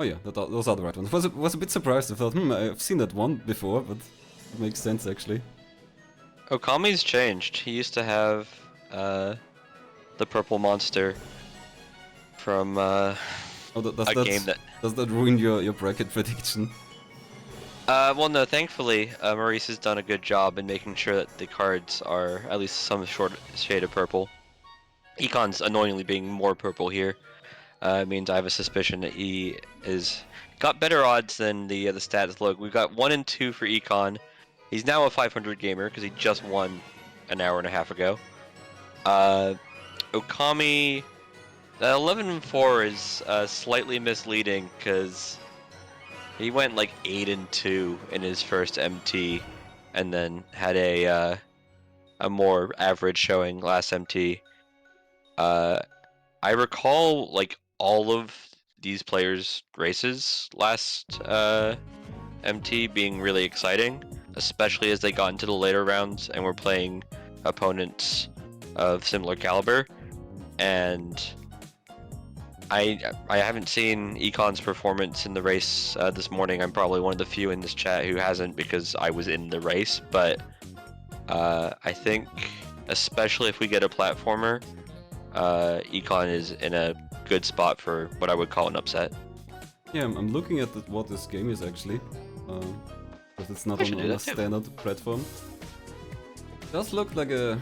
Oh yeah, those are the right ones. Was a bit surprised. I thought, I've seen that one before, but it makes sense actually. Okami's changed. He used to have the purple monster from Oh, a game that. does that ruin your bracket prediction? Well, no, thankfully, Maurice has done a good job in making sure that the cards are at least some short shade of purple. Econ's annoyingly being more purple here. Means I have a suspicion that he is got better odds than the stats look. We've got 1 and 2 for Econ. He's now a 500 gamer because he just won an hour and a half ago. Okami, 11 and 4 is slightly misleading because he went like 8 and 2 in his first MT, and then had a more average showing last MT. I recall like all of these players' races last MT being really exciting, especially as they got into the later rounds and were playing opponents of similar caliber. And I haven't seen Econ's performance in the race this morning. I'm probably one of the few in this chat who hasn't because I was in the race. But I think, especially if we get a platformer, Econ is in a good spot for what I would call an upset. Yeah, I'm looking at what this game is actually, because it's not on a standard platform. It does look like a...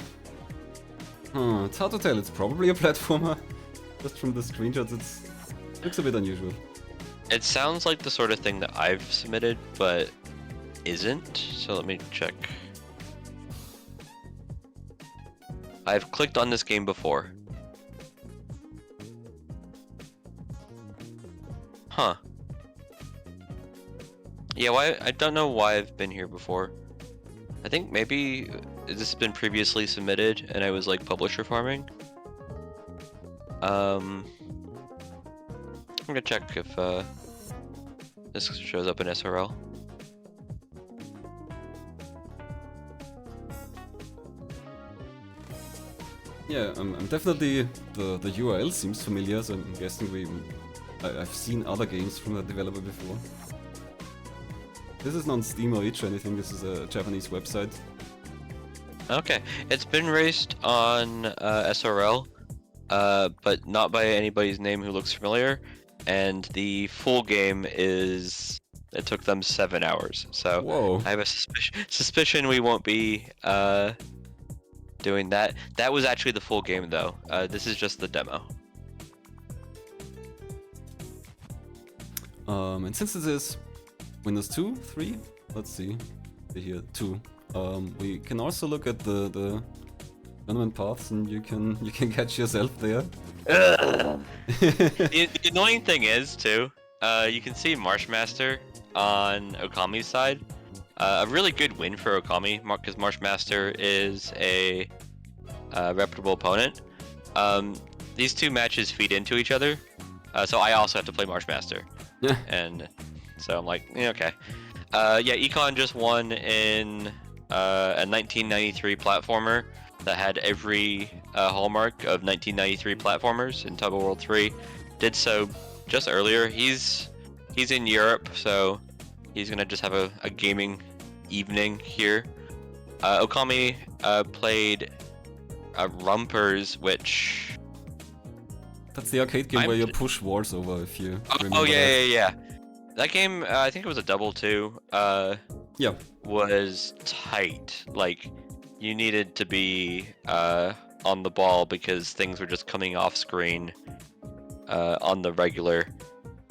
it's hard to tell. It's probably a platformer. Just from the screenshots, it looks a bit unusual. It sounds like the sort of thing that I've submitted, but isn't. So let me check. I've clicked on this game before. Huh. Yeah, I don't know why I've been here before. I think maybe this has been previously submitted and I was like publisher farming. I'm gonna check if this shows up in SRL. Yeah, I'm definitely the URL seems familiar, so I'm guessing I've seen other games from that developer before. This is not on Steam or itch or anything. This is a Japanese website. Okay, it's been raced on SRL, but not by anybody's name who looks familiar. And the full game is, it took them 7 hours. So whoa. I have a suspicion we won't be doing that. That was actually the full game though. This is just the demo. And since this is Windows 2, 3, let's see here, 2. We can also look at the tournament paths, and you can catch yourself there. The annoying thing is too, you can see Marshmaster on Okami's side. A really good win for Okami because Marshmaster is a reputable opponent. These two matches feed into each other, so I also have to play Marshmaster. Yeah. And so I'm like, yeah, okay. Yeah, Econ just won in a 1993 platformer that had every hallmark of 1993 platformers in Tug of War 3. Did so just earlier. He's in Europe, so he's gonna just have a gaming evening here. Okami played Rumpers, which... That's the arcade game where you push walls over, if you remember. Oh yeah. That game, I think it was a double 2. Yeah. Was tight. Like, you needed to be on the ball because things were just coming off screen on the regular,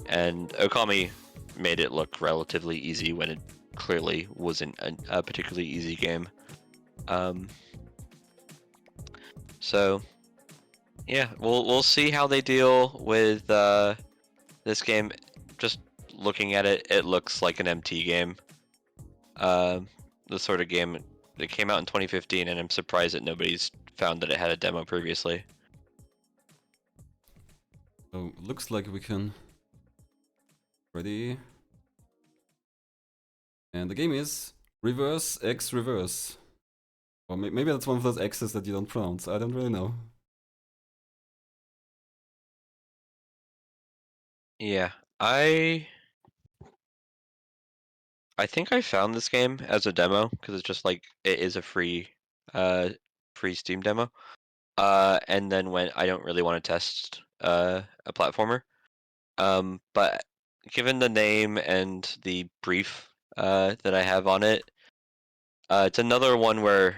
and Okami made it look relatively easy when it clearly wasn't a particularly easy game. So yeah, we'll see how they deal with this game. Just looking at it, it looks like an MT game. The sort of game that came out in 2015, and I'm surprised that nobody's found that it had a demo previously. So looks like we can... Ready? And the game is Reverse X Reverse. Or maybe that's one of those X's that you don't pronounce. I don't really know. Yeah, I think I found this game as a demo because it's just like it is a free Steam demo. And then when I don't really want to test a platformer. But given the name and the brief that I have on it, it's another one where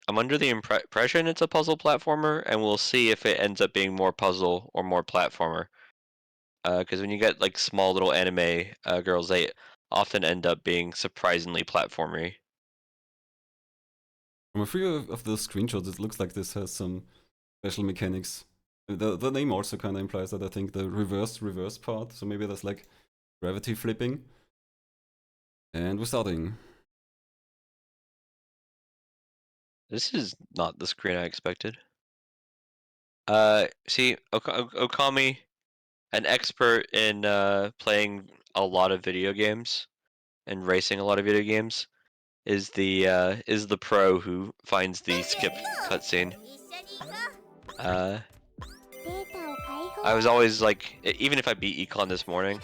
I'm under the impression it's a puzzle platformer, and we'll see if it ends up being more puzzle or more platformer. Because when you get like small little anime girls, they often end up being surprisingly platformery. From a few of the screenshots, it looks like this has some special mechanics. The name also kind of implies that, I think, the reverse part, so maybe there's like gravity flipping. And we're starting. This is not the screen I expected. See, Okami, an expert in playing a lot of video games and racing a lot of video games, is the pro who finds the skip cutscene. I was always like, even if I beat Econ this morning,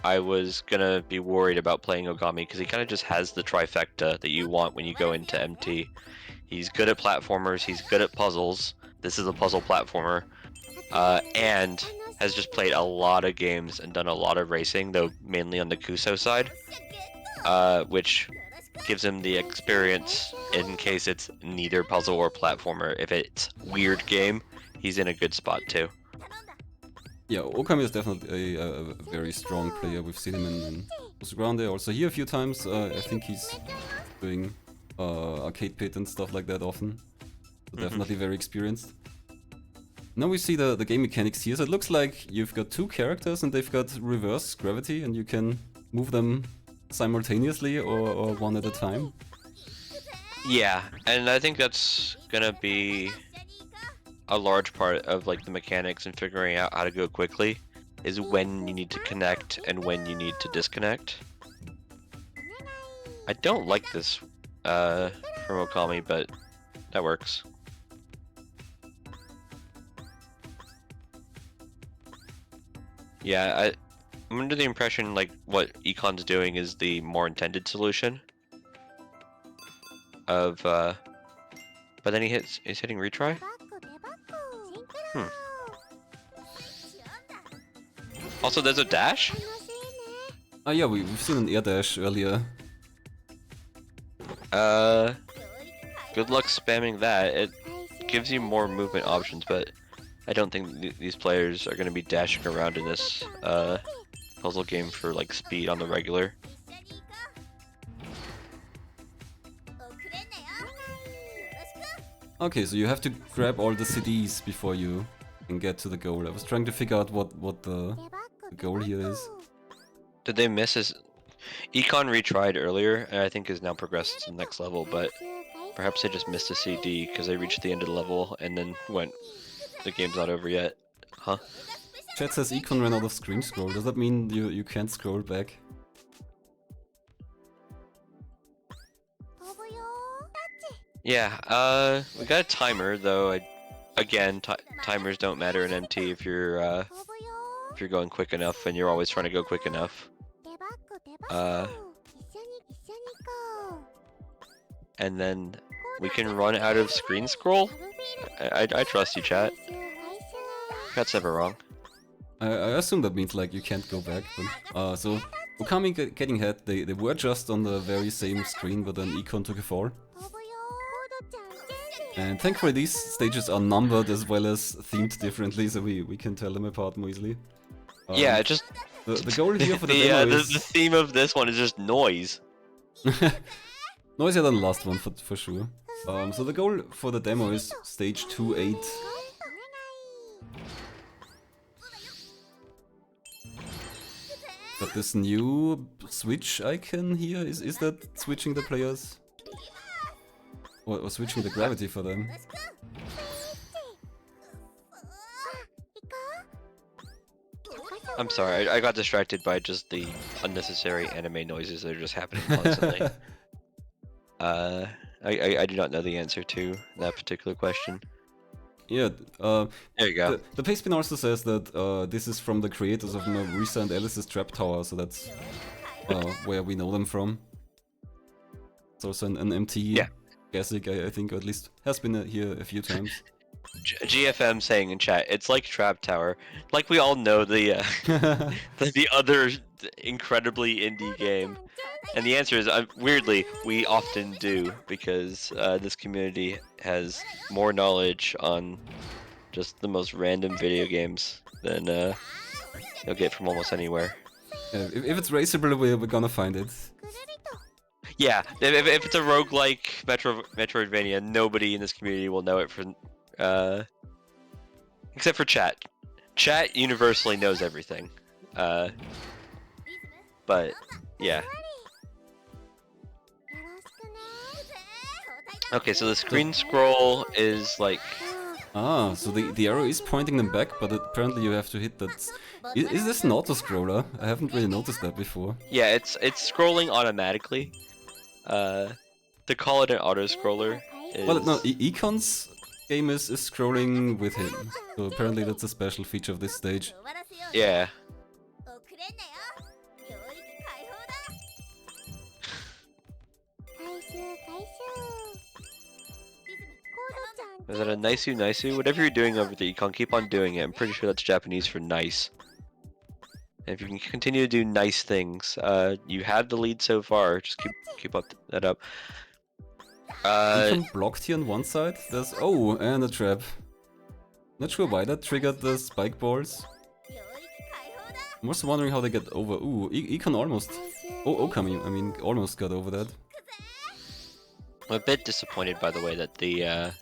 I was gonna be worried about playing Ogami because he kind of just has the trifecta that you want when you go into MT. He's good at platformers, he's good at puzzles. This is a puzzle platformer, and has just played a lot of games and done a lot of racing, though mainly on the Kuso side, which gives him the experience in case it's neither puzzle or platformer. If it's weird game, he's in a good spot too. Yeah, Okami is definitely a very strong player. We've seen him in Grande, also here a few times. I think he's doing arcade pit and stuff like that often. So definitely very experienced. Now we see the game mechanics here. So it looks like you've got two characters and they've got reverse gravity and you can move them simultaneously or one at a time. Yeah, and I think that's gonna be a large part of like the mechanics and figuring out how to go quickly is when you need to connect and when you need to disconnect. I don't like this from Okami, but that works. Yeah, I'm under the impression like what Econ's doing is the more intended solution of but then he's hitting retry? Also, there's a dash? Oh yeah, we've seen an air dash earlier. Good luck spamming that. It gives you more movement options, but I don't think these players are going to be dashing around in this puzzle game for like speed on the regular. Okay, so you have to grab all the CDs before you can get to the goal. I was trying to figure out what the goal here is. Did they miss his... Econ retried earlier, and I think has now progressed to the next level, but perhaps they just missed a CD because they reached the end of the level and then went, the game's not over yet. Huh? Chat says Econ ran out of screen scroll. Does that mean you can't scroll back? Yeah, we got a timer though. Again, timers don't matter in MT if you're going quick enough, and you're always trying to go quick enough. And then we can run out of screen scroll. I trust you, chat. Chat's never wrong. I assume that means like you can't go back. But, so Okami getting hit. They were just on the very same screen, but then Econ took a fall. And thankfully these stages are numbered as well as themed differently, so we can tell them apart more easily. Yeah, just... The goal here for the demo is... The theme of this one is just noise. Noisier than the last one, for sure. So the goal for the demo is stage 2-8. Got this new switch icon here. Is that switching the players? Or switching the gravity for them? I'm sorry, I got distracted by just the unnecessary anime noises that are just happening constantly. I do not know the answer to that particular question. Yeah, There you go. the Pastebin also says that this is from the creators of Marisa and Alice's Trap Tower, so that's where we know them from. It's also an MT classic, I think, or at least has been here a few times. GFM saying in chat, it's like Trap Tower. Like we all know the the other incredibly indie game. And the answer is, weirdly, we often do, because this community has more knowledge on just the most random video games than you'll get from almost anywhere. If it's raceable, we're gonna find it. Yeah, if it's a roguelike Metroidvania, nobody in this community will know it from, except for chat. Chat universally knows everything. But yeah. Okay, so the screen scroll is like... Ah, so the arrow is pointing them back, but apparently you have to hit that... Is this an auto-scroller? I haven't really noticed that before. Yeah, it's scrolling automatically. To call it an auto-scroller is... Well, no, Econ's game is scrolling with him, so apparently that's a special feature of this stage. Yeah. Is that a nice-u? Whatever you're doing over the Econ, keep on doing it. I'm pretty sure that's Japanese for nice. And if you can continue to do nice things, you have the lead so far. Just keep that up. Econ blocked here on one side. There's and a trap. Not sure why that triggered the spike balls. I'm also wondering how they get over. Ooh, Econ almost. Okami, I mean, almost got over that. I'm a bit disappointed, by the way, that the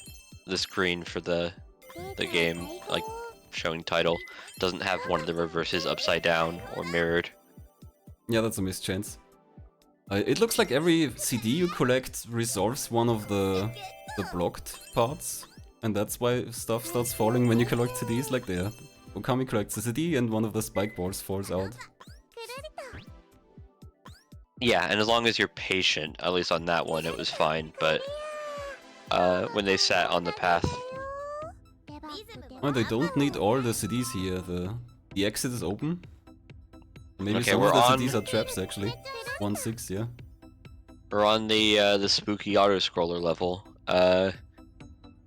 screen for the game, like showing title, doesn't have one of the reverses upside down or mirrored. Yeah, that's a missed chance. It looks like every CD you collect resolves one of the blocked parts, and that's why stuff starts falling when you collect CDs like there. Okami collects a CD and one of the spike balls falls out. Yeah, and as long as you're patient, at least on that one, it was fine, but when they sat on the path... Oh, they don't need all the CDs here, the exit is open. Maybe okay, some we're of the on... CDs are traps actually. 1-6, yeah. We're on the spooky auto-scroller level.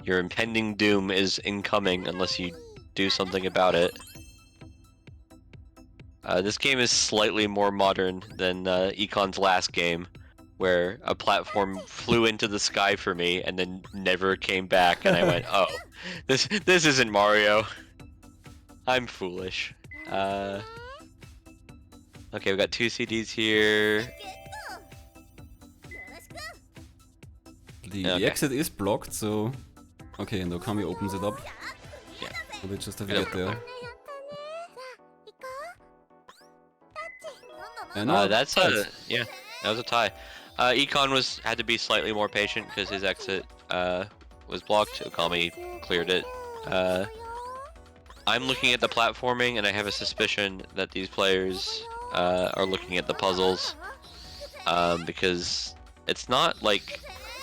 Your impending doom is incoming unless you do something about it. This game is slightly more modern than Econ's last game, where a platform flew into the sky for me and then never came back, and I went, oh, this isn't Mario. I'm foolish. Okay, we got 2 CDs here. The exit is blocked, so... Okay, and Okami opens it up. Yeah. So they just have to get there. And that's a... yeah, that was a tie. Econ had to be slightly more patient because his exit was blocked. Okami cleared it. I'm looking at the platforming, and I have a suspicion that these players are looking at the puzzles because it's not like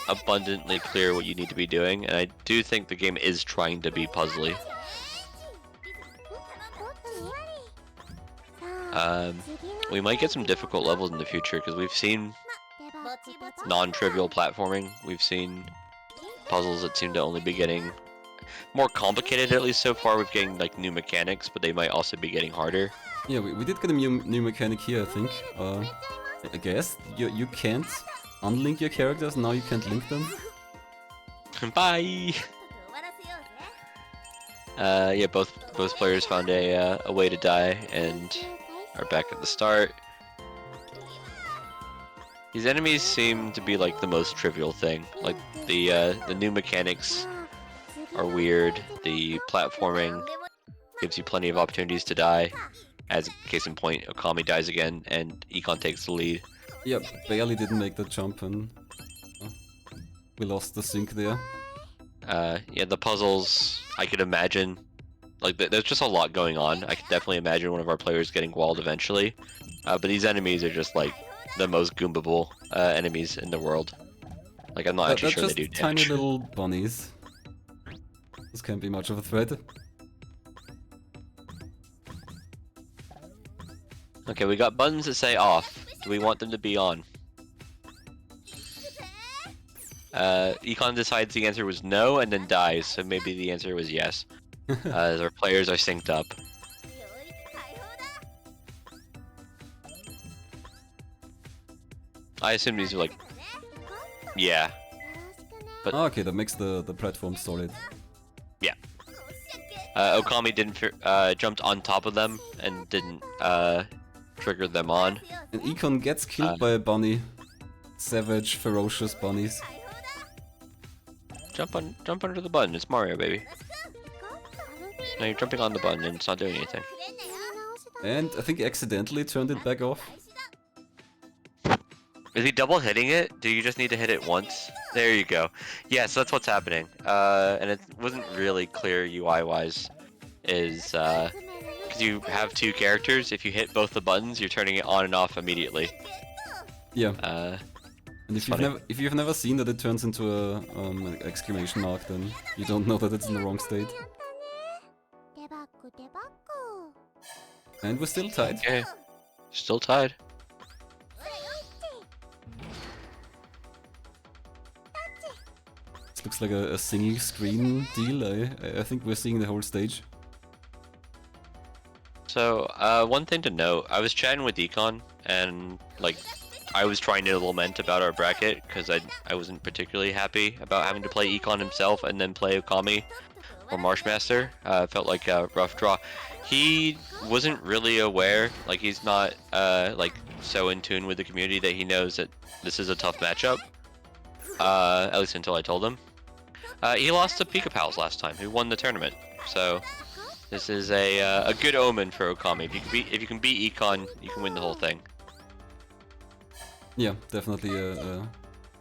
abundantly clear what you need to be doing, and I do think the game is trying to be puzzly. We might get some difficult levels in the future because we've seen non-trivial platforming. We've seen puzzles that seem to only be getting more complicated, at least so far. We're getting like new mechanics, but they might also be getting harder. Yeah, we did get a new mechanic here, I think. I guess you can't unlink your characters, now you can't link them. Bye! Yeah, both players found a way to die and are back at the start. These enemies seem to be like the most trivial thing. Like the new mechanics are weird. The platforming gives you plenty of opportunities to die. As case in point, Okami dies again, and Econ takes the lead. Yep, barely didn't make that jump, and we lost the sync there. Yeah, the puzzles, I could imagine, like there's just a lot going on. I could definitely imagine one of our players getting walled eventually. But these enemies are just like the most goombable enemies in the world. Like I'm not actually sure they do damage. Tiny little bunnies. This can't be much of a threat. Okay, we got buttons that say off. Do we want them to be on? Econ decides the answer was no and then dies, so maybe the answer was yes. As our players are synced up. I assume these are like... Yeah. But okay, that makes the platform solid. yeah. Okami didn't jumped on top of them and didn't trigger them on. And Econ gets killed by a bunny. Savage, ferocious bunnies. Jump under the button. It's Mario, baby. No, you're jumping on the button and it's not doing anything. And I think he accidentally turned it back off. Is he double hitting it? Do you just need to hit it once? There you go. Yes, that's what's happening. And it wasn't really clear UI-wise. Is because you have two characters. If you hit both the buttons, you're turning it on and off immediately. Yeah. And if you've never seen that it turns into a exclamation mark, then you don't know that it's in the wrong state. And we're still tied. Okay. Still tied. This looks like a single screen deal. I think we're seeing the whole stage. So, one thing to note, I was chatting with Econ, and, like, I was trying to lament about our bracket, because I wasn't particularly happy about having to play Econ himself and then play Okami or Marshmaster. Felt like a rough draw. He wasn't really aware, like, he's not, like, so in tune with the community that he knows that this is a tough matchup. At least until I told him. He lost to Pika Pals last time, who won the tournament, so... This is a good omen for Okami. If you can beat Econ, you can win the whole thing. Yeah, definitely a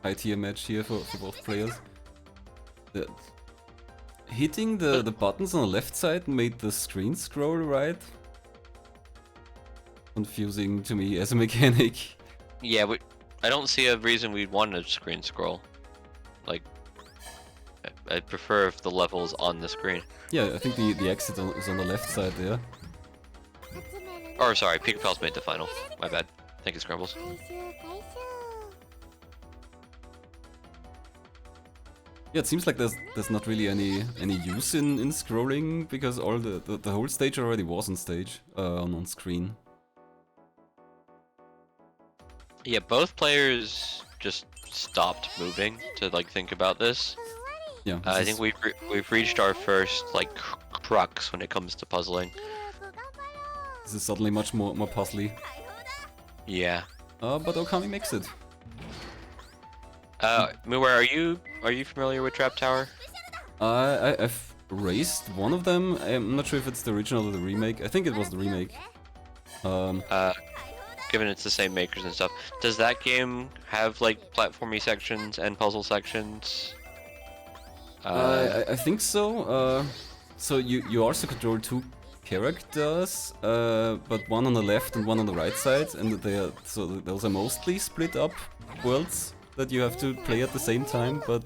high tier match here for both players. Hitting the buttons on the left side made the screen scroll right. Confusing to me as a mechanic. Yeah, I don't see a reason we'd want a screen scroll. Like, I'd prefer if the level is on the screen. Yeah, I think the exit is on the left side there. Or sorry, Pika Pals made the final. My bad. Thank you, Scrambles. Yeah, it seems like there's not really any use in scrolling because all the whole stage already was on stage on screen. Yeah, both players just stopped moving to like think about this. Yeah, I think we've reached our first like crux when it comes to puzzling. This is suddenly much more puzzly. Yeah. But Okami makes it. Muware, are you familiar with Trap Tower? I've raced one of them. I'm not sure if it's the original or the remake. I think it was the remake. Given it's the same makers and stuff, does that game have like platformy sections and puzzle sections? I think so. So you also control two characters, but one on the left and one on the right side, and those are mostly split up worlds that you have to play at the same time. But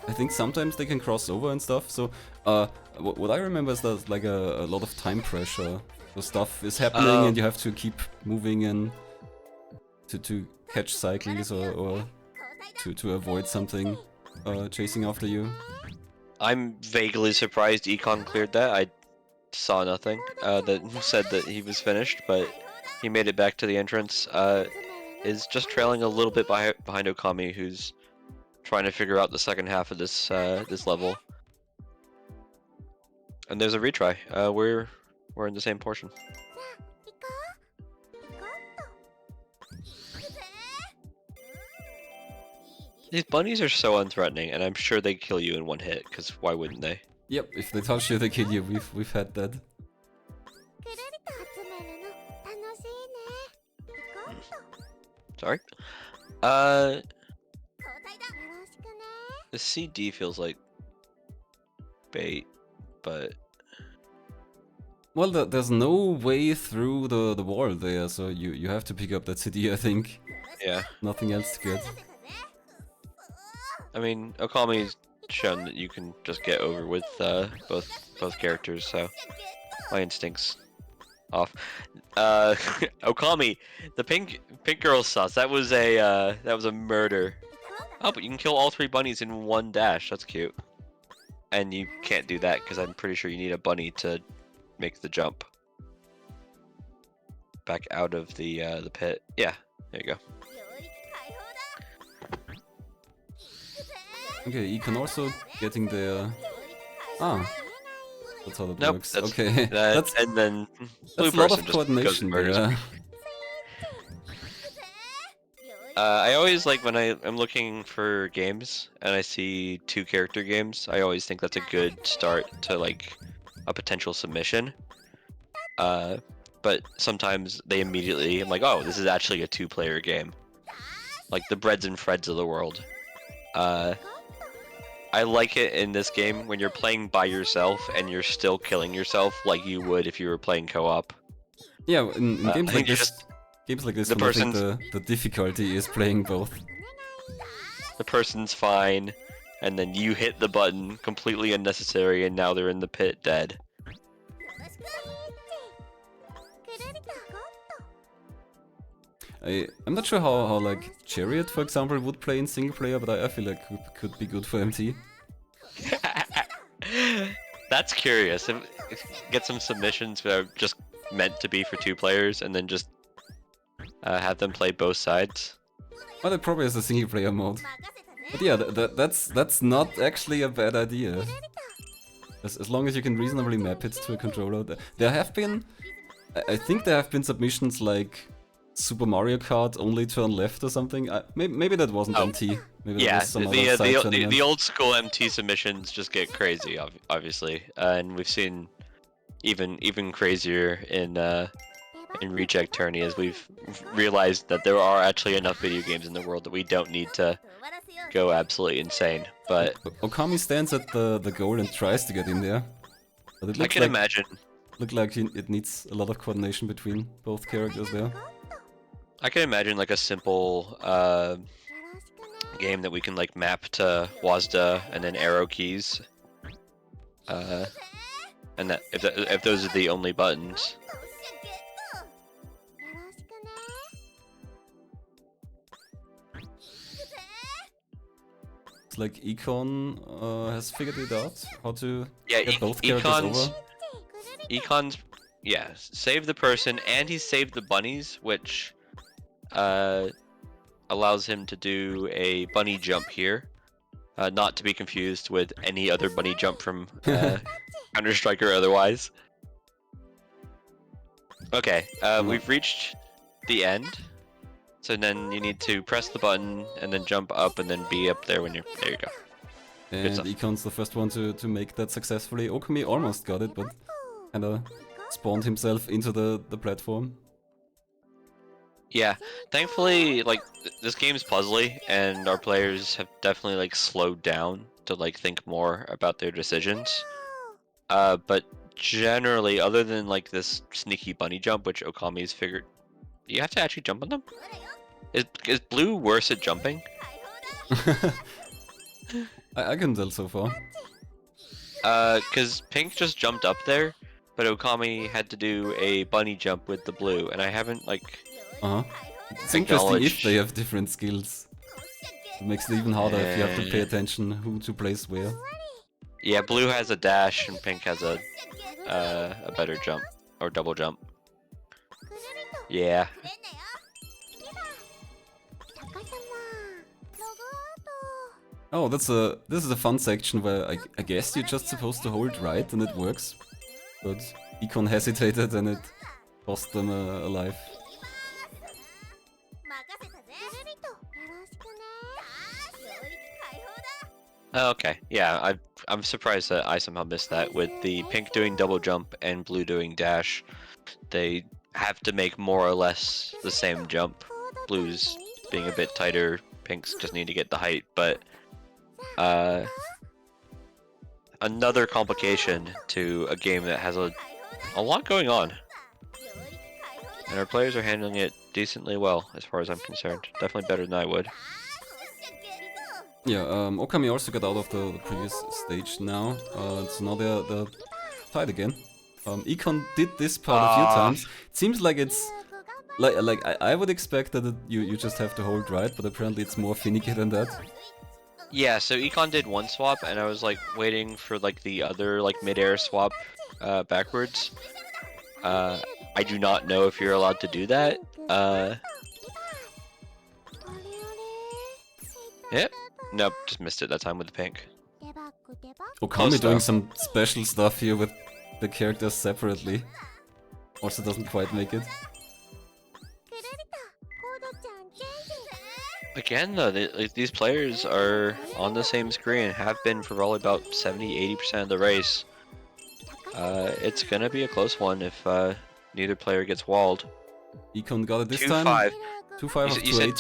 I think sometimes they can cross over and stuff. So what I remember is there's like a lot of time pressure. So stuff is happening and you have to keep moving and to catch cycles or to avoid something chasing after you. I'm vaguely surprised Econ cleared that. I saw nothing that said that he was finished, but he made it back to the entrance. Is just trailing a little bit behind Okami, who's trying to figure out the second half of this this level. And there's a retry. We're in the same portion. These bunnies are so unthreatening, and I'm sure they kill you in one hit, because why wouldn't they? Yep, if they touch you, they kill you. We've had that. Sorry? The CD feels like bait, but... Well, there's no way through the wall there, so you have to pick up that CD, I think. Yeah. Nothing else to get. I mean, Okami shown that you can just get over with both characters. So my instincts off. Okami, the pink girl sus. That was a murder. Oh, but you can kill all 3 bunnies in 1 dash. That's cute. And you can't do that because I'm pretty sure you need a bunny to make the jump back out of the pit. Yeah, there you go. Okay, Econ also getting the... That's how that Nope, works. that's, Okay, and then blue that's a lot person of just goes coordination and murders there. me. I always like when I'm looking for games and I see 2 character games. I always think that's a good start to like a potential submission. But sometimes they immediately, I'm like, oh, this is actually a 2-player game, like the Breads and Freds of the world. I like it in this game when you're playing by yourself and you're still killing yourself like you would if you were playing co-op. Yeah, in games like this, just I think the difficulty is playing both. the person's fine, and then you hit the button completely unnecessary, and now they're in the pit dead. I'm not sure how like Chariot, for example, would play in single player, but I feel like could be good for MT. That's curious. Get some submissions that are just meant to be for 2 players, and then just have them play both sides. Well, it probably has a single player mode. But yeah, that's not actually a bad idea. As long as you can reasonably map it to a controller. There have been... I think there have been submissions like Super Mario Kart only turn left or something. Maybe that wasn't MT. Maybe that was some other side tournament. The old school MT submissions just get crazy, obviously, and we've seen even crazier in Reject Tourney, as we've realized that there are actually enough video games in the world that we don't need to go absolutely insane. But Okami stands at the goal and tries to get in there. But it looks I can imagine. Look like it needs a lot of coordination between both characters there. I can imagine like a simple game that we can like map to WASD and then arrow keys, and that if those are the only buttons. It's like Econ has figured it out how to get both characters over. Econ's saved the person and he saved the bunnies, which allows him to do a bunny jump here, not to be confused with any other bunny jump from Counter-Strike or otherwise. Okay, we've reached the end, so then you need to press the button and then jump up and then be up there when you're there. You go. And Econ's the first one to make that successfully. Okami almost got it, but kinda spawned himself into the platform. Yeah, thankfully, like, this game's puzzly, and our players have definitely, like, slowed down to, like, think more about their decisions. But generally, other than, like, this sneaky bunny jump, which Okami's figured... You have to actually jump on them? Is blue worse at jumping? I can tell so far. Because pink just jumped up there, but Okami had to do a bunny jump with the blue, and I haven't, like... It's interesting if they have different skills. It makes it even harder if you have to pay attention who to place where. Yeah, blue has a dash and pink has a better jump or double jump. Yeah. Oh, this is a fun section where I guess you're just supposed to hold right and it works. But Econ hesitated and it cost them a life. Okay, yeah, I'm surprised that I somehow missed that. With the pink doing double jump and blue doing dash, they have to make more or less the same jump. Blue's being a bit tighter, pinks just need to get the height, but another complication to a game that has a lot going on. And our players are handling it decently well, as far as I'm concerned. Definitely better than I would. Yeah, Okami also got out of the previous stage now, so now they're tied again. Econ did this part a few times. It seems like it's like I would expect that you just have to hold right, but apparently it's more finicky than that. Yeah, so Econ did one swap, and I was like waiting for like the other like mid-air swap backwards. I do not know if you're allowed to do that. Yep. Nope, just missed it that time with the pink. Okami doing some special stuff here with the characters separately. Also doesn't quite make it. Again though, these players are on the same screen, have been for probably about 70-80% of the race. It's gonna be a close one if neither player gets walled. Econ got it this 2-5. time. 2-5 of 2-8. You said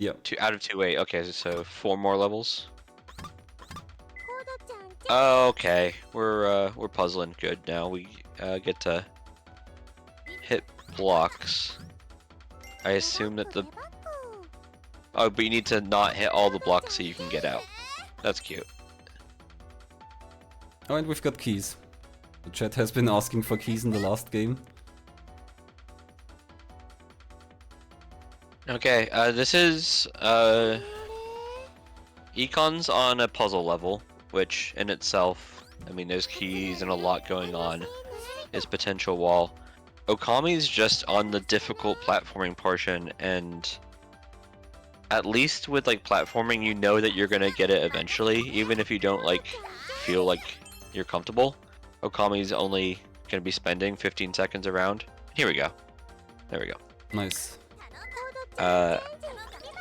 Yeah. 2 out of 2-8. Okay, so 4 more levels. Okay, we're puzzling good now. We get to hit blocks. I assume that the but you need to not hit all the blocks so you can get out. That's cute. Oh, and we've got keys. The chat has been asking for keys in the last game. Okay, this is Econ's on a puzzle level, which in itself, I mean, there's keys and a lot going on. Is potential wall. Okami's just on the difficult platforming portion, and at least with like platforming, you know that you're gonna get it eventually, even if you don't like feel like you're comfortable. Okami's only gonna be spending 15 seconds around. Here we go. There we go. Nice.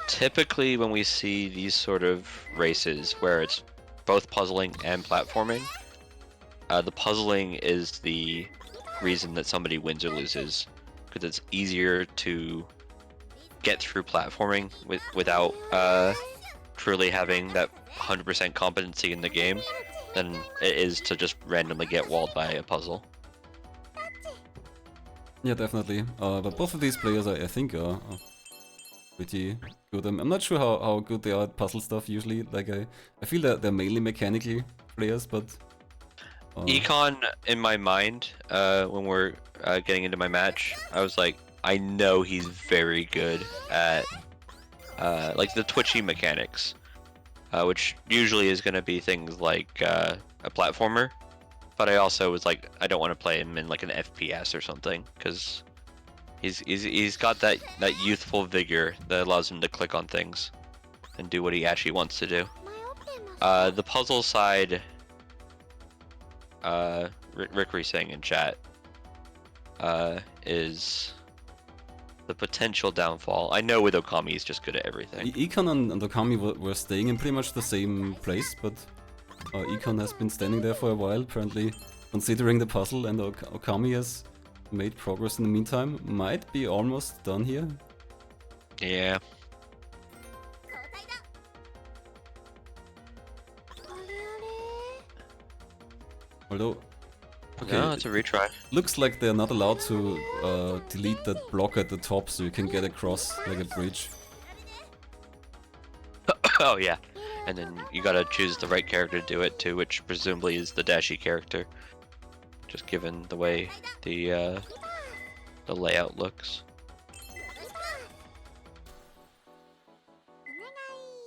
Typically when we see these sort of races where it's both puzzling and platforming, the puzzling is the reason that somebody wins or loses, because it's easier to get through platforming without truly having that 100% competency in the game than it is to just randomly get walled by a puzzle. Yeah, definitely. But both of these players, I think, are pretty good. I'm not sure how good they are at puzzle stuff usually. Like, I feel that they're mainly mechanical players, but... Econ, in my mind, when we're getting into my match, I was like, I know he's very good at like the twitchy mechanics, which usually is going to be things like a platformer. But I also was like, I don't want to play him in like an FPS or something, because he's got that youthful vigor that allows him to click on things and do what he actually wants to do. The puzzle side, Rickery saying in chat, is the potential downfall. I know with Okami he's just good at everything. Econ and Okami were staying in pretty much the same place, but Econ has been standing there for a while, apparently considering the puzzle, and Okami has made progress in the meantime. Might be almost done here. Yeah. Although... Okay, no, it's a retry. Looks like they're not allowed to delete that block at the top so you can get across like a bridge. Oh yeah, and then you gotta choose the right character to do it too, which presumably is the Dashi character, just given the way the layout looks.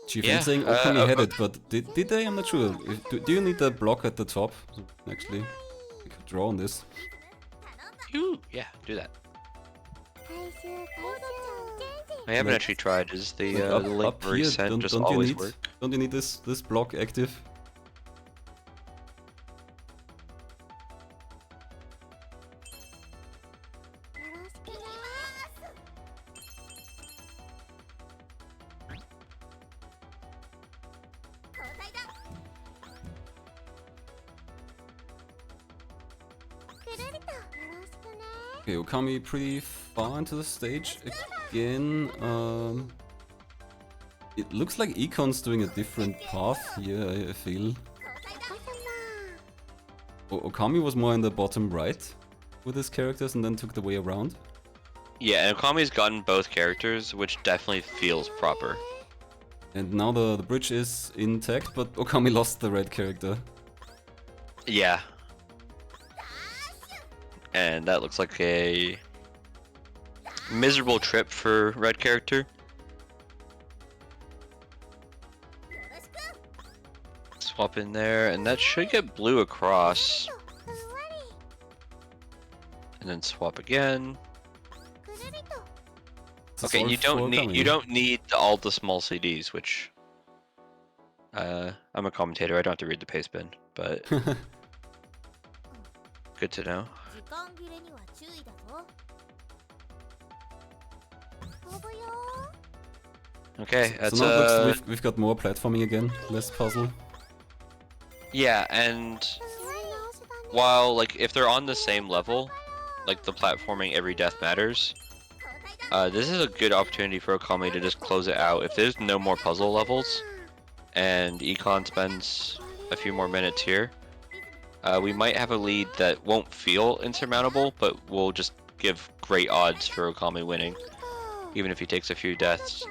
Chief saying Okami had it, but did they? I'm not sure. Do you need the block at the top? Actually, I could draw on this. Yeah, do that. I haven't actually tried. Is the link resend just always work? Don't you need this block active? Okay, Okami pretty far into the stage again. It looks like Econ's doing a different path here, I feel. Okami was more in the bottom right with his characters and then took the way around. Yeah, and Okami's gotten both characters, which definitely feels proper. And now the bridge is intact, but Okami lost the red character. Yeah. And that looks like a miserable trip for red character. Swap in there, and that should get blue across. And then swap again. Okay, you don't need all the small CDs, which I'm a commentator, I don't have to read the paste bin, but good to know. Okay, that's so now it looks we've got more platforming again, less puzzle. Yeah, and while like if they're on the same level, like the platforming every death matters, this is a good opportunity for Okami to just close it out. If there's no more puzzle levels, and Econ spends a few more minutes here, we might have a lead that won't feel insurmountable, but will just give great odds for Okami winning, even if he takes a few deaths.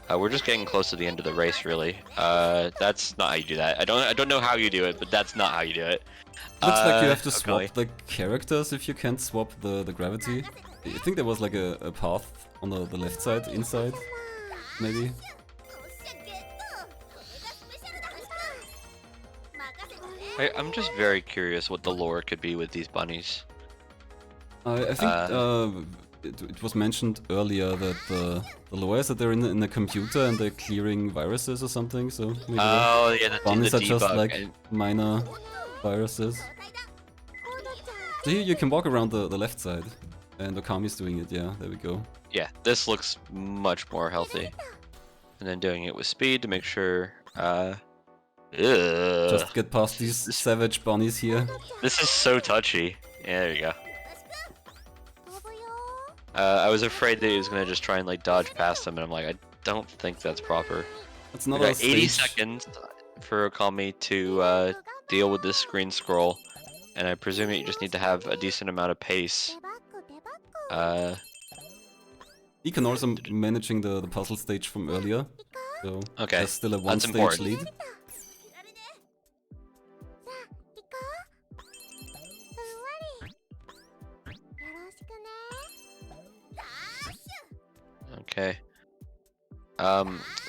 We're just getting close to the end of the race, really. That's not how you do that. I don't know how you do it, but that's not how you do it. Looks like you have to swap the characters if you can't swap the gravity. I think there was like a path on the left side, inside, maybe. I'm just very curious what the lore could be with these bunnies. I think it was mentioned earlier that the lore is that they're in a computer and they're clearing viruses or something, so maybe the bunnies are just debug like minor viruses. So here you can walk around the left side, and Okami's doing it, yeah, there we go. Yeah, this looks much more healthy. And then doing it with speed to make sure, just get past these savage bunnies here. This is so touchy. Yeah, there you go. I was afraid that he was gonna just try and like dodge past them, and I'm like, I don't think that's proper. That's not 80 seconds for Okami to deal with this screen scroll, and I presume you just need to have a decent amount of pace. Econ also managing the puzzle stage from earlier, so okay, there's still a one-stage lead. Okay.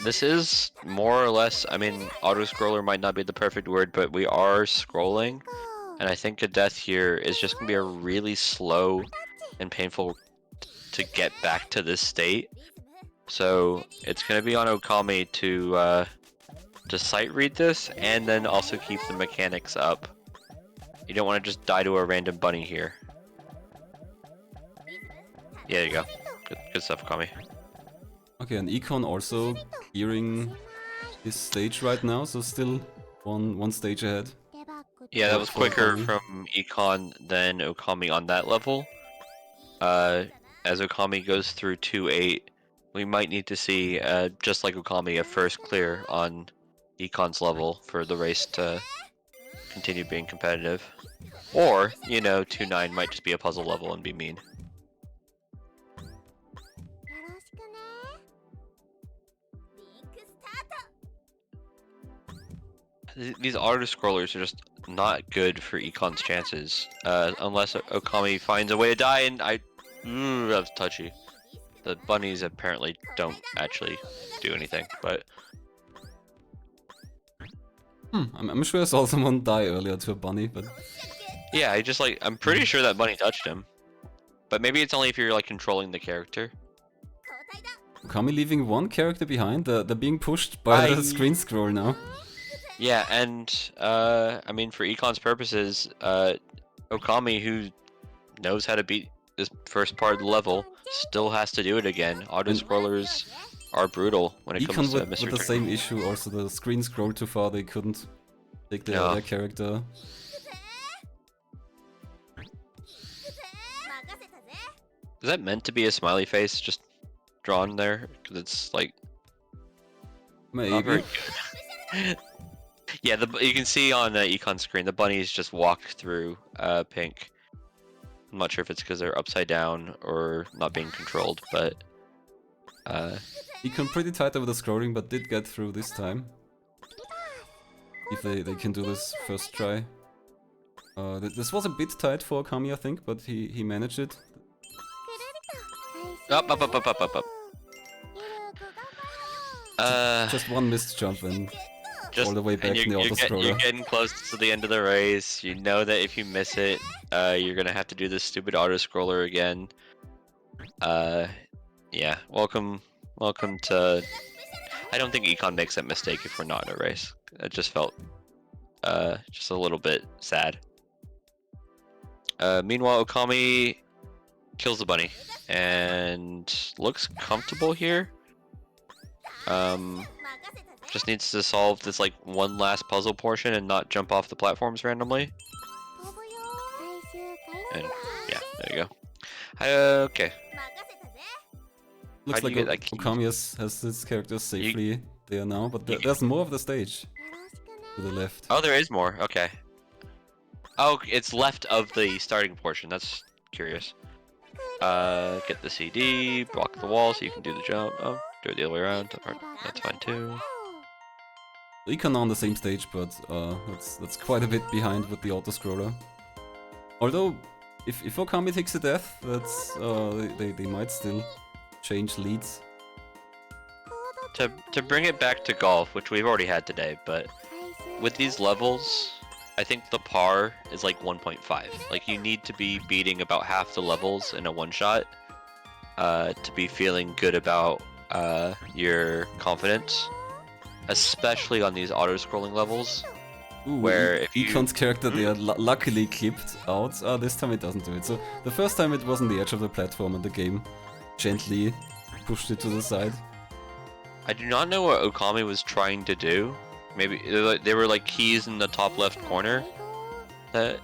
This is more or less, I mean, auto-scroller might not be the perfect word, but we are scrolling, and I think a death here is just gonna be a really slow and painful to get back to this state. So it's gonna be on Okami to sight read this, and then also keep the mechanics up. You don't want to just die to a random bunny here. Yeah, there you go. Good stuff, Okami. Okay, and Econ also clearing his stage right now, so still one stage ahead. Yeah, that was quicker from Econ than Okami on that level. As Okami goes through 2-8, we might need to see, just like Okami, a first clear on Econ's level for the race to continue being competitive. Or, you know, 2-9 might just be a puzzle level and be mean. These auto-scrollers are just not good for Econ's chances, unless Okami finds a way to die, and that's touchy. The bunnies apparently don't actually do anything, but... I'm sure I saw someone die earlier to a bunny, but... Yeah, I'm pretty sure that bunny touched him. But maybe it's only if you're, like, controlling the character. Okami leaving one character behind? They're being pushed by the screen scroll now. Yeah, and, I mean, for Econ's purposes, Okami, who knows how to beat this first part of the level, still has to do it again. Auto-scrollers are brutal when it comes to Econ with the same issue, also the screen scrolled too far, they couldn't take their character. Is that meant to be a smiley face, just drawn there? Because it's, like... Maybe. Not very good. Yeah, you can see on the Econ screen, the bunnies just walk through pink. I'm not sure if it's because they're upside down or not being controlled, but Econ pretty tight over the scrolling, but did get through this time. If they can do this first try. This was a bit tight for Okami, I think, but he managed it. Up. Just one missed jump and all the way back in the auto-scroller. You're getting close to the end of the race. You know that if you miss it, you're gonna have to do this stupid auto-scroller again. Yeah, welcome to... I don't think Econ makes that mistake if we're not in a race. It just felt just a little bit sad. Meanwhile, Okami kills the bunny and looks comfortable here. Just needs to solve this like one last puzzle portion and not jump off the platforms randomly. And yeah, there you go. Okay. Looks like Okami has his characters safely there now, but there's more of the stage to the left. Oh, there is more. Okay. Oh, it's left of the starting portion. That's curious. Get the CD, block the wall so you can do the jump. Oh, do it the other way around. That's fine too. Econ on the same stage, but that's quite a bit behind with the auto-scroller. Although, if Okami takes a death, that's they might still change leads. To bring it back to golf, which we've already had today, but with these levels, I think the par is like 1.5. Like you need to be beating about half the levels in a one-shot to be feeling good about your confidence, especially on these auto-scrolling levels. Ooh, where if Econ's character there luckily clipped out. This time it doesn't do it. So the first time it was on the edge of the platform and the game gently pushed it to the side. I do not know what Okami was trying to do. Maybe they were like keys in the top left corner that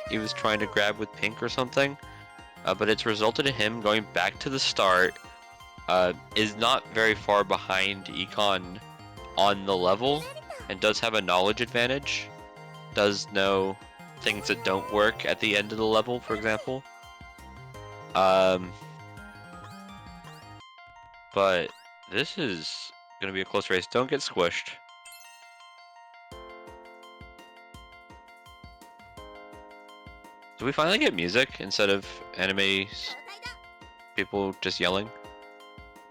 he was trying to grab with pink or something. But it's resulted in him going back to the start. Is not very far behind Econ on the level and does have a knowledge advantage. Does know things that don't work at the end of the level, for example. But this is gonna be a close race. Don't get squished. Do we finally get music instead of anime people just yelling?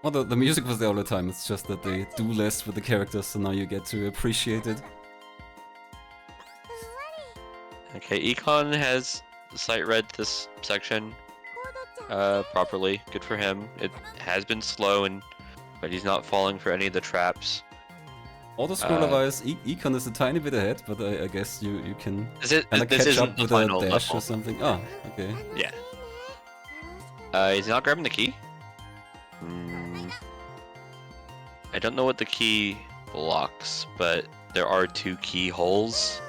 Well, the music was there all the time, it's just that they do less with the characters, so now you get to appreciate it. Okay, Econ has sight read this section properly. Good for him. It has been slow, but he's not falling for any of the traps. Auto-scroller wise, Econ is a tiny bit ahead, but I guess you can catch up with a dash level or something. Oh, okay. Yeah. He's not grabbing the key. I don't know what the key blocks, but there are 2 key holes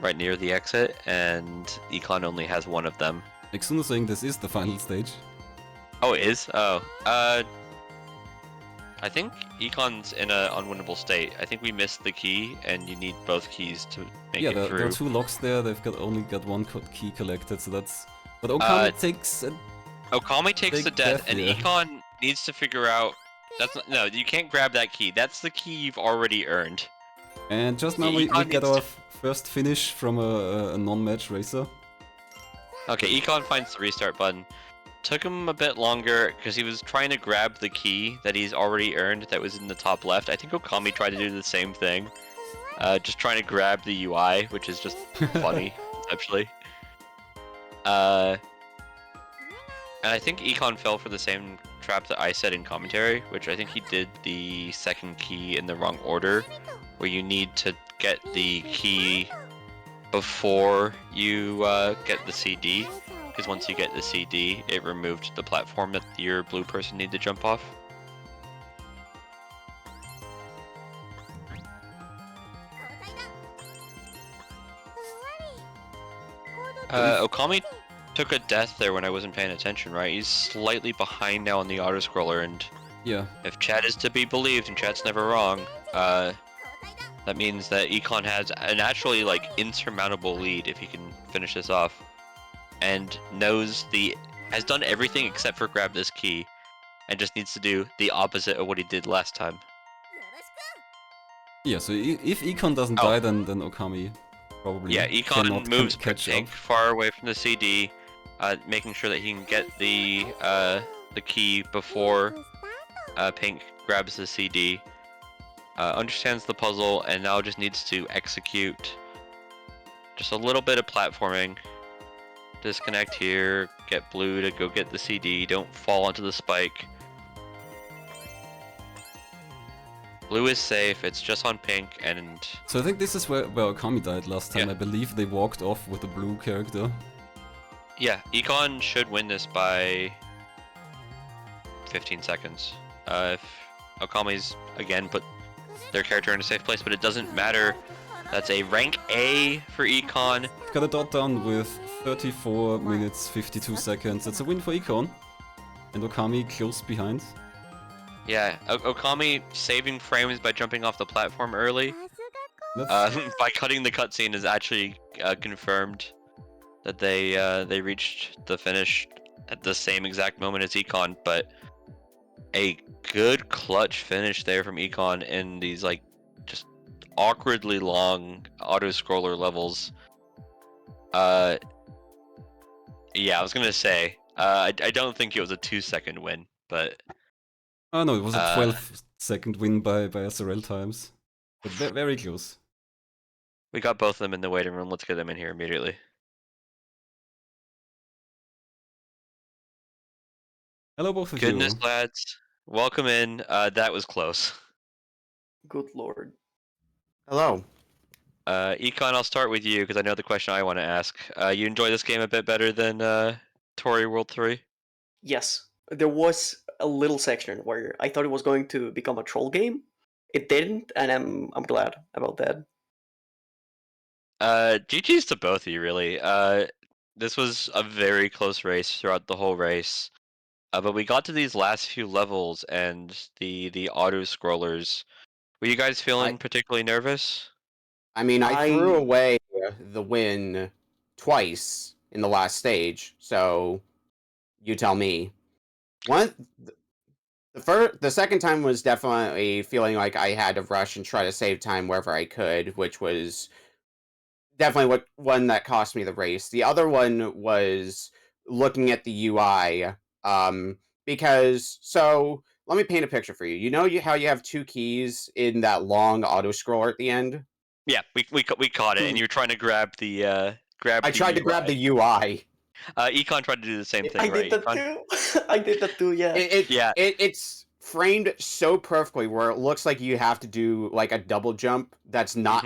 right near the exit, and Econ only has one of them. Exun is saying this is the final stage. Oh, it is? Oh. I think Econ's in an unwinnable state. I think we missed the key, and you need both keys to make it through. Yeah, there are 2 locks there. They've only got 1 key collected, so that's... But Okami takes the death, and Econ needs to figure out... No, you can't grab that key. That's the key you've already earned. And just now we get our first finish from a non-match racer. Okay, Econ finds the restart button. Took him a bit longer because he was trying to grab the key that he's already earned that was in the top left. I think Okami tried to do the same thing. Just trying to grab the UI, which is just funny, conceptually. And I think Econ fell for the same trap that I said in commentary, which I think he did the second key in the wrong order, where you need to get the key before you get the CD. Because once you get the CD, it removed the platform that your blue person needed to jump off. Okami took a death there when I wasn't paying attention, right? He's slightly behind now on the auto-scroller, and yeah, if chat is to be believed, and chat's never wrong, that means that Econ has an actually like insurmountable lead if he can finish this off. And has done everything except for grab this key. and just needs to do the opposite of what he did last time. Yeah, so if Econ doesn't Oh. die, then Okami probably Yeah, Econ moves catch Pink up. far away from the CD, making sure that he can get the key before Pink grabs the CD. Understands the puzzle and now just needs to execute just a little bit of platforming. Disconnect here, get blue to go get the CD, don't fall onto the spike. Blue is safe, it's just on Pink, and... So I think this is where Okami died last time. Yeah. I believe they walked off with the blue character. Yeah, Econ should win this by 15 seconds. If Okami's, again, put their character in a safe place, but it doesn't matter. That's a rank A for Econ. Got a dot down with 34 minutes 52 seconds. That's a win for Econ. And Okami close behind. Yeah, Okami saving frames by jumping off the platform early. That's By cutting the cutscene is actually confirmed that they reached the finish at the same exact moment as Econ, but a good clutch finish there from Econ in these like just awkwardly long auto-scroller levels. Yeah, I was gonna say, I don't think it was a 2-second win, but... Oh no, it was a 12-second win by SRL times. But very close. We got both of them in the waiting room, let's get them in here immediately. Hello both of Goodness, you. lads. Welcome in, that was close. Good lord. Hello. Econ, I'll start with you, because I know the question I want to ask. You enjoy this game a bit better than Tory World 3? Yes, there was a little section where I thought it was going to become a troll game. It didn't, and I'm glad about that. GG's to both of you, really. This was a very close race throughout the whole race. But we got to these last few levels and the auto scrollers. Were you guys feeling particularly nervous? I mean, I threw away the win twice in the last stage, so you tell me. The second time was definitely feeling like I had to rush and try to save time wherever I could, which was definitely one that cost me the race. The other one was looking at the UI, because so let me paint a picture for you. You know how you have two keys in that long auto scroller at the end? Yeah, we caught it, and you're trying to grab the I tried to grab the UI. Econ tried to do the same thing, I right? did that too. I did that too. Yeah. It's framed so perfectly where it looks like you have to do like a double jump that's not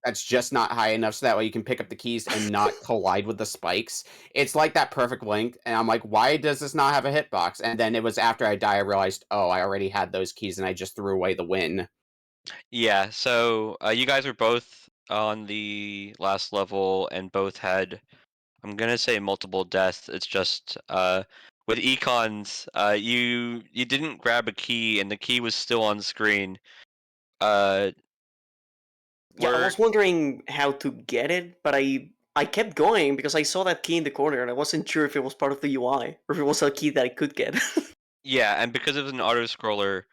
that's just not high enough, so that way you can pick up the keys and not collide with the spikes. It's like that perfect length, and I'm like, why does this not have a hitbox? And then it was after I die I realized, oh, I already had those keys and I just threw away the win. Yeah, so you guys were both on the last level and both had, I'm gonna say, multiple deaths. It's just with Econ's, you didn't grab a key and the key was still on screen. Yeah, I was wondering how to get it, but I kept going because I saw that key in the corner and I wasn't sure if it was part of the UI or if it was a key that I could get. Yeah, and because it was an auto scroller,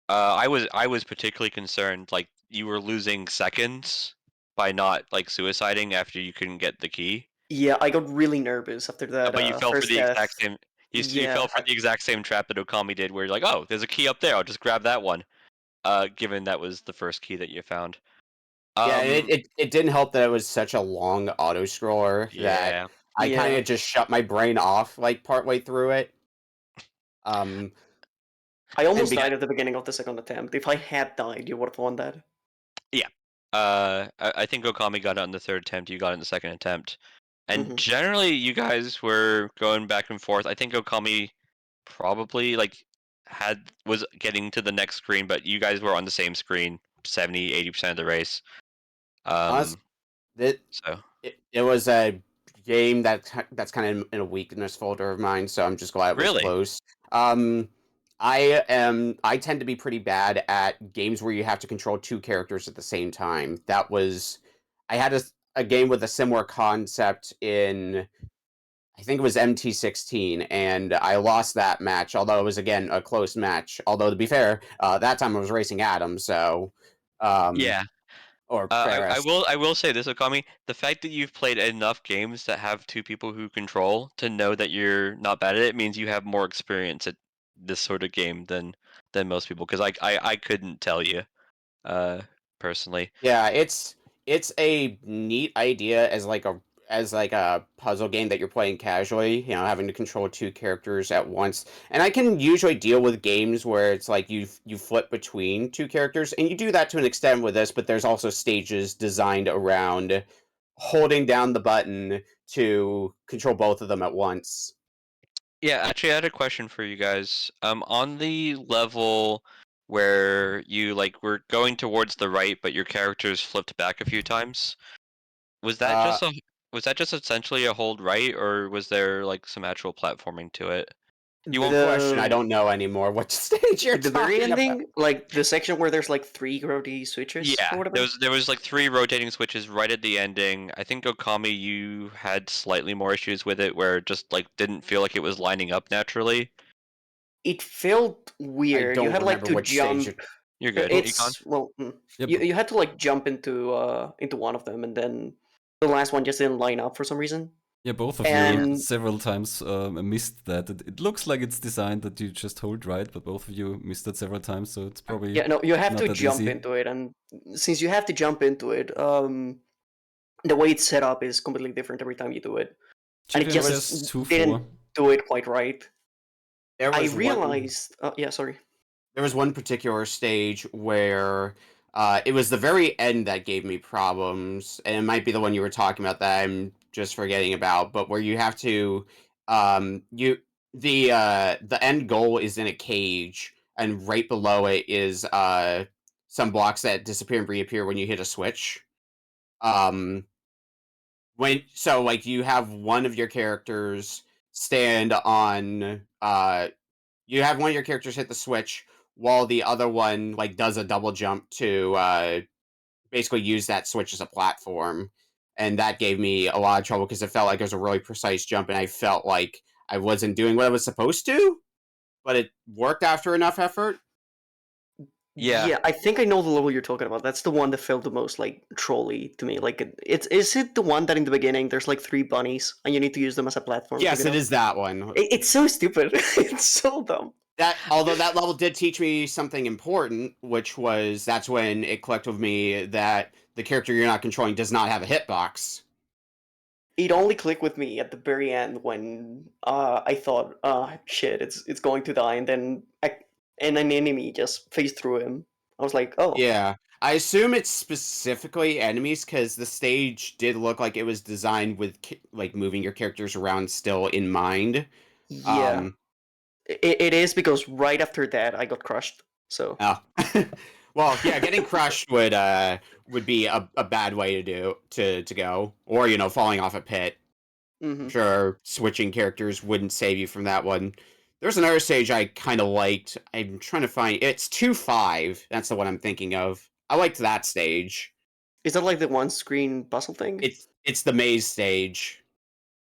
I was particularly concerned, like you were losing seconds by not like suiciding after you couldn't get the key. Yeah, I got really nervous after that. But you fell for first the death. exact same. You fell for the exact same trap that Okami did, where you're like, oh, there's a key up there. I'll just grab that one. Given that was the first key that you found. Yeah, it didn't help that it was such a long auto scroller that I kind of just shut my brain off like partway through it. I almost died at the beginning of the second attempt. If I had died, you would have won that. Yeah. I think Okami got it on the third attempt. You got it in the second attempt. And generally, you guys were going back and forth. I think Okami probably was getting to the next screen, but you guys were on the same screen 70-80% of the race. It was a game that's kind of in a weakness folder of mine, so I'm just glad it was close. I tend to be pretty bad at games where you have to control two characters at the same time. I had a game with a similar concept in I think it was MT16, and I lost that match, although it was, again, a close match. Although, to be fair, that time I was racing Adam, so... Yeah. Or I Ferris. will say this, Okami. The fact that you've played enough games that have two people who control to know that you're not bad at it means you have more experience at this sort of game than most people. Because I couldn't tell you, personally. Yeah, it's a neat idea as like a puzzle game that you're playing casually, having to control two characters at once. And I can usually deal with games where it's like you flip between two characters, and you do that to an extent with this, but there's also stages designed around holding down the button to control both of them at once. Yeah, actually, I had a question for you guys. On the level where you were going towards the right, but your characters flipped back a few times, was that Uh, just essentially a hold right, or was there some actual platforming to it? You won't. question, I don't know anymore what stage you're the very talking about. ending, like the section where there's like 3 gravity switches or Yeah, whatever. there was 3 rotating switches right at the ending. I think Okami, you had slightly more issues with it, where it just didn't feel like it was lining up naturally. It felt I weird. You don't had like remember to which stage jump. You're good, Econ. It's well, Yep. you had to like jump into one of them, and then the last one just didn't line up for some reason. Yeah, both of you And several times missed that. It looks like it's designed that you just hold right, but both of you missed it several times, so it's probably yeah, no, you have not to that jump easy. into it, and since you have to jump into it, the way it's set up is completely different every time you do it, and it Chicken just says 2-4. didn't do it quite right. there I was one. realized, yeah, sorry. There was one particular stage where it was the very end that gave me problems, and it might be the one you were talking about that I'm just forgetting about, but where you have to you the end goal is in a cage, and right below it is some blocks that disappear and reappear when you hit a switch. Like you have one of your characters stand on you have one of your characters hit the switch while the other one does a double jump to basically use that switch as a platform, and that gave me a lot of trouble because it felt like it was a really precise jump, and I felt like I wasn't doing what I was supposed to, but it worked after enough effort. Yeah. I think I know the level you're talking about. That's the one that felt the most like trolly to me. Like, is it the one that in the beginning there's like 3 bunnies and you need to use them as a platform? Yes, it is that one. It's so stupid. It's so dumb. Although that level did teach me something important, which was that's when it clicked with me that the character you're not controlling does not have a hitbox. It only clicked with me at the very end when I thought, shit, it's going to die, and then an enemy just phased through him. I was like, oh. Yeah. I assume it's specifically enemies because the stage did look like it was designed with moving your characters around still in mind. Yeah. It is because right after that I got crushed. So. Oh. Well, yeah, getting crushed would be a bad way to go, or falling off a pit. Mm-hmm. Sure, switching characters wouldn't save you from that one. There's another stage I kind of liked. I'm trying to find it's 2-5. That's the one I'm thinking of. I liked that stage. Is that like the one screen puzzle thing? It's the maze stage.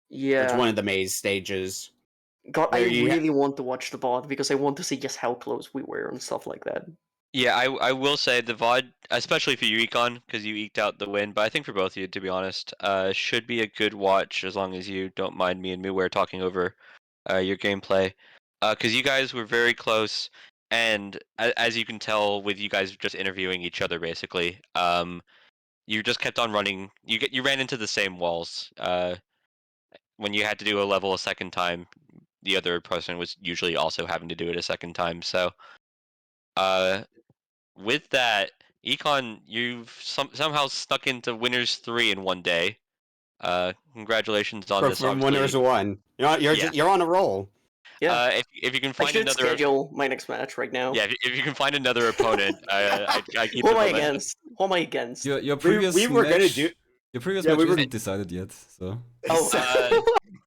Yeah. It's one of the maze stages. God, I really want to watch the VOD because I want to see just how close we were and stuff like that. Yeah, I will say the VOD, especially for you, Econ, because you eked out the win, but I think for both of you, to be honest, should be a good watch as long as you don't mind me and Muware talking over your gameplay. Because you guys were very close, and as you can tell with you guys just interviewing each other, basically, you just kept on running. You ran into the same walls. When you had to do a level a second time, the other person was usually also having to do it a second time. So, with that, Econ, you've somehow stuck into Winners 3 in one day. Congratulations on this. From Winners 1. You're on a roll. Yeah. If you can I find should another schedule my next match right now. Yeah, if you can find another opponent, I keep Who the am I momentum. against? Who am I against? Your previous we were match, gonna do. Your previous Yeah, match we were- isn't decided yet, so. Oh.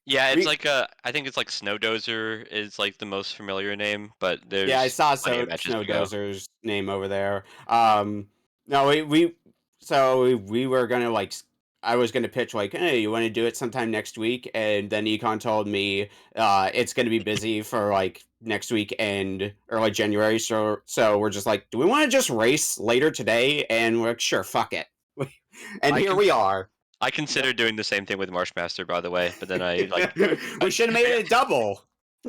Yeah, it's We- I think it's like Snowdozer is like the most familiar name, but there's Yeah, I saw plenty of matches to go. Snowdozer's name over there. No, we were gonna I was going to pitch like, hey, you want to do it sometime next week? And then Econ told me it's going to be busy for like next week and early January. So we're just like, do we want to just race later today? And we're like, sure, fuck it. And here we are. I considered doing the same thing with Marshmaster, by the way, but then I like we should have made it a double.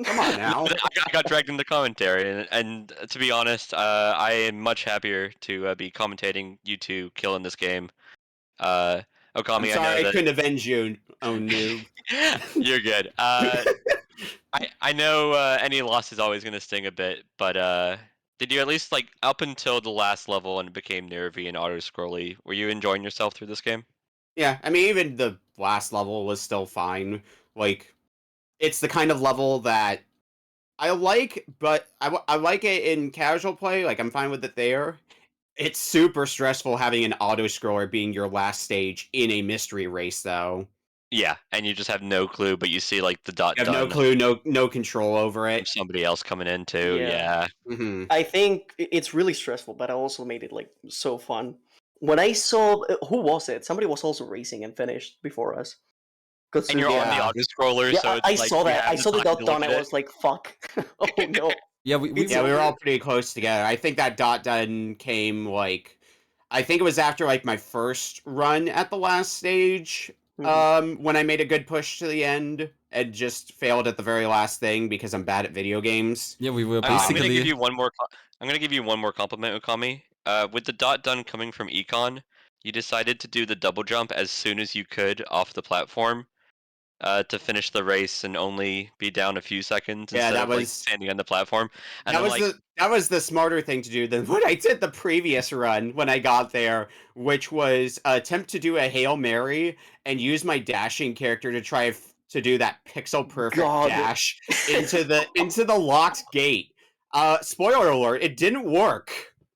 Come on now. I got dragged into commentary, and to be honest, I am much happier to be commentating you two killing this game. Okami, I'm sorry I couldn't avenge you, oh noob. You're good. I know any loss is always going to sting a bit, but did you at least like up until the last level and it became nervy and auto-scrolly, were you enjoying yourself through this game? Yeah, I mean, even the last level was still fine. Like, it's the kind of level that I like, but I like it in casual play. Like, I'm fine with it there. It's super stressful having an auto-scroller being your last stage in a mystery race, though. Yeah, and you just have no clue, but you see like the dot. You have no clue, no control over it. Somebody else coming in too. Yeah. Mm-hmm. I think it's really stressful, but I also made it like so fun. When I saw who was it? Somebody was also racing and finished before us. And you're on the auto scroller, so it's I like saw that. I saw the dot done. I was like, "Fuck!" Oh no. Yeah, we were all pretty close together. I think that dot done came like, I think it was after like my first run at the last stage. When I made a good push to the end and just failed at the very last thing because I'm bad at video games. Yeah, we were basically. I'm gonna give you one more. I'm gonna give you one more compliment, Okami. With the dot done coming from Econ, you decided to do the double jump as soon as you could off the platform. To finish the race and only be down a few seconds instead of like standing on the platform. And that was the smarter thing to do than what I did the previous run when I got there, which was attempt to do a Hail Mary and use my dashing character to try to do that pixel perfect dash into the locked gate. Spoiler alert, it didn't work.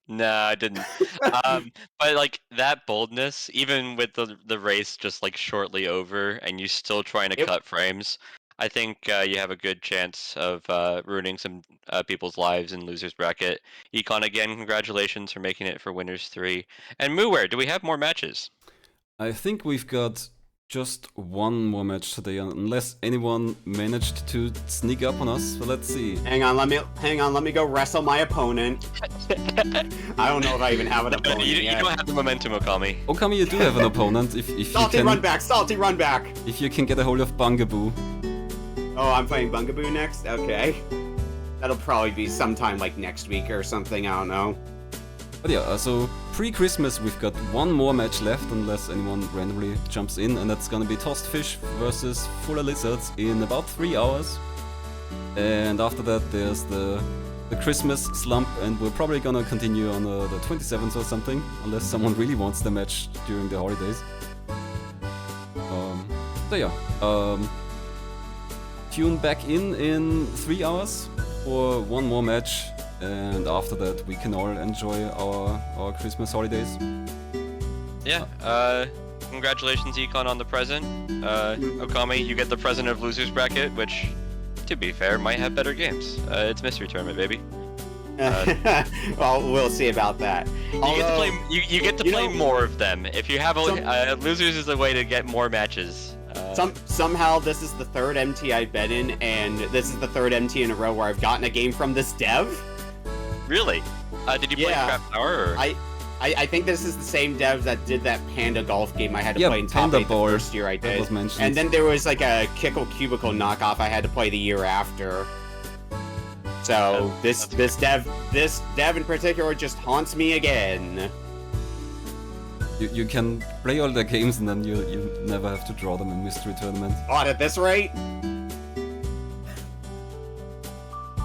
No, I didn't. But like that boldness, even with the race just like shortly over, and you still trying to cut frames, I think you have a good chance of ruining some people's lives in losers bracket. Econ, again, congratulations for making it for winners 3. And Mooware, do we have more matches? I think we've got just one more match today, unless anyone managed to sneak up on us. So let's see. Hang on, let me go wrestle my opponent. I don't know if I even have an opponent you don't have the momentum, Okami. Okami, you do have an opponent. If Salty, you can, run back. If you can get a hold of Bungaboo. Oh, I'm playing Bungaboo next? Okay. That'll probably be sometime like next week or something, I don't know. But yeah, so pre-Christmas we've got one more match left, unless anyone randomly jumps in, and that's gonna be Tossed Fish versus Fuller Lizards in about 3 hours. And after that there's the Christmas slump, and we're probably gonna continue on the 27th or something, unless someone really wants the match during the holidays. So yeah, tune back in 3 hours for one more match. And after that, we can all enjoy our Christmas holidays. Yeah, congratulations, Econ, on the present. Okami, you get the present of Losers Bracket, which, to be fair, might have better games. It's Mystery Tournament, baby. Well, we'll see about that. You get to play more of them. If you have Losers is a way to get more matches. Somehow this is the third MT I've been in, and this is the third MT in a row where I've gotten a game from this dev. Really? Did you play Craft Tower? Or? I think this is the same dev that did that Panda Golf game I had to play in top 8 the first year I did. And then there was like a Kickle Cubicle knockoff I had to play the year after. So this dev in particular just haunts me again. You can play all the games and then you never have to draw them in Mystery Tournament. Oh, at this rate?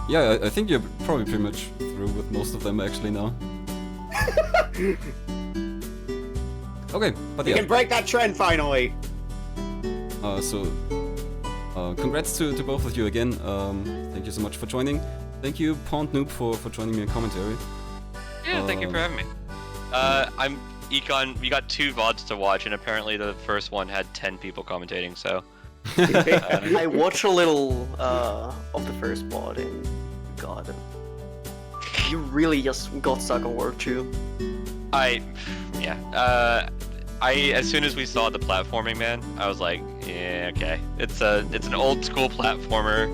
Yeah, I think you're probably pretty much through with most of them actually now. Okay, but yeah. You can break that trend finally! Congrats to both of you again. Thank you so much for joining. Thank you, Pond Noob, for joining me in commentary. Yeah, thank you for having me. I'm Econ, we got 2 VODs to watch, and apparently the first one had 10 people commentating, so... I watched a little of the first VOD, and god, you really just got stuck on World 2. as soon as we saw the platforming, man, I was like, yeah, okay. It's an old school platformer.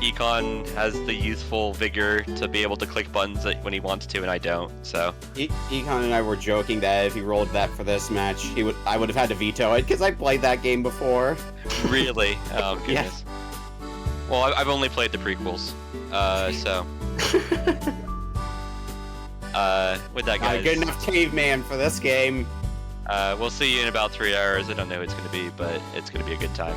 Econ has the youthful vigor to be able to click buttons when he wants to, and I don't. So Econ and I were joking that if he rolled that for this match, I would have had to veto it because I played that game before. Really? Oh goodness. Well, I've only played the prequels, so. With that, guys. Not good enough caveman for this game. We'll see you in about 3 hours. I don't know who it's going to be, but it's going to be a good time.